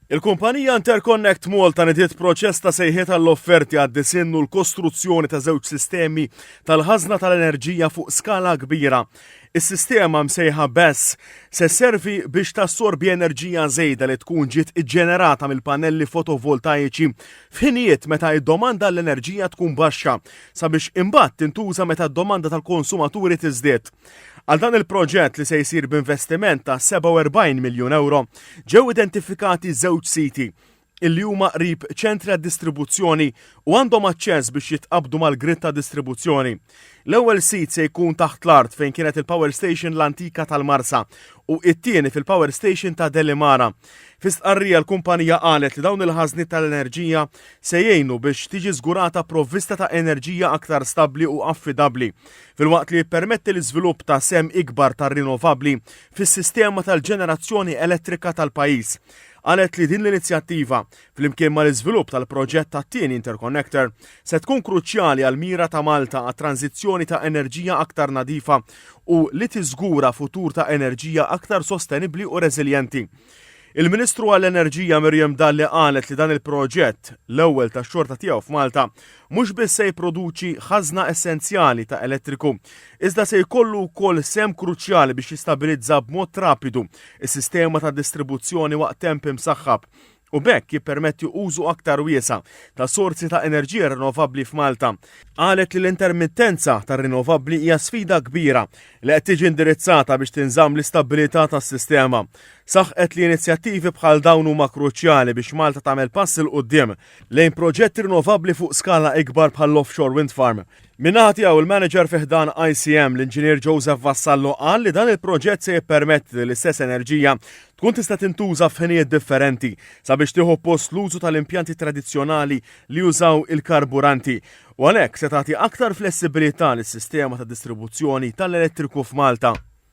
Il-kumpanija Interconnect Malta nidiet proċess ta' sejħiet għall-offerti għad-disinnu l-kostruzzjoni ta' żewġ sistemi tal-ħażna tal-enerġija fuq skala kbira. Is-sistema msejħa BESS se servi biex tassorbi enerġija żejda li tkun ġiet iġġenerata mill-pannelli fotovoltaiċi f'ħinijiet meta d-domanda l-enerġija tkun baxxa sabiex imbagħad tintuża meta d-domanda tal-konsumaturi tiżdied. Għal dan il-proġett li se jsir b'investiment ta' 47 miljun euro ġew identifikati żewġ siti illi huma qrib ċentri għad-distribuzzjoni u għandhom aċċess biex jitqabdu mal-grid ta' distribuzzjoni. L-ewwel sit se jkun taħt l-art fejn kienet il-Power Station l-antika tal-Marsa u t-tieni fil-Power Station ta' Delimara. Fis-tqarrija l-kumpanija qalet li dawn il-ħażniet tal-enerġija se jgħinu biex tiġi żgurata provvista ta' enerġija aktar stabbli u affidabbli, filwaqt li jippermetti l-iżvilupp ta' sem ikbar tar-rinnovabbli fis-sistema tal-ġenerazzjoni elettrika tal-pajjiż. Qalet li din l-inizjattiva flimkien mal-iżvilupp tal-proġett tat-tieni Interconnector se tkun kruċjali għal mira ta' Malta għat tranzizzjoni ta' enerġija aktar nadifa u li tiżgura futur ta' enerġija aktar sostenibbli u reżiljenti. Il-Ministru għall-Enerġija Miriam Dalli qalet li dan il-proġett, l-ewwel tax-xorta tiegħu f'Malta, mhux biss se jipproduċi ħażna essenzjali ta' elettriku, iżda se jkollu wkoll sem kruċjali biex jistabilizza b'mod rapidu is-sistema ta' distribuzzjoni waqt temp imsaħħab u bekk jippermetti użu aktar wiesa ta' sorsi ta' enerġija rinnovabbli f'Malta. Qalet li l-intermittenza ta' rinnovabbli hija sfida kbira li qed tiġi indirizzata biex tinżamm l-istabilità tas-sistema. Saħqet li inizjattivi bħal dawn huma kruċjali biex Malta tagħmel pass il quddiem lejn proġetti rinnovabbli fuq skala ikbar bħall offshore wind farm. Minnaħa tiegħu il-manager fiħdan ICM l-inġinier Joseph Vassallo qal li dan il-proġett se jippermetti li l-istess enerġija tkun tista' tintuża f'ħinijiet differenti sabiex tieħu post l-użu tal-impjanti tradizzjonali li jużaw il-karburanti. U għalhekk se tagħti aktar flessibilità lis-sistema ta' distribuzzjoni tal-elettriku f'Malta.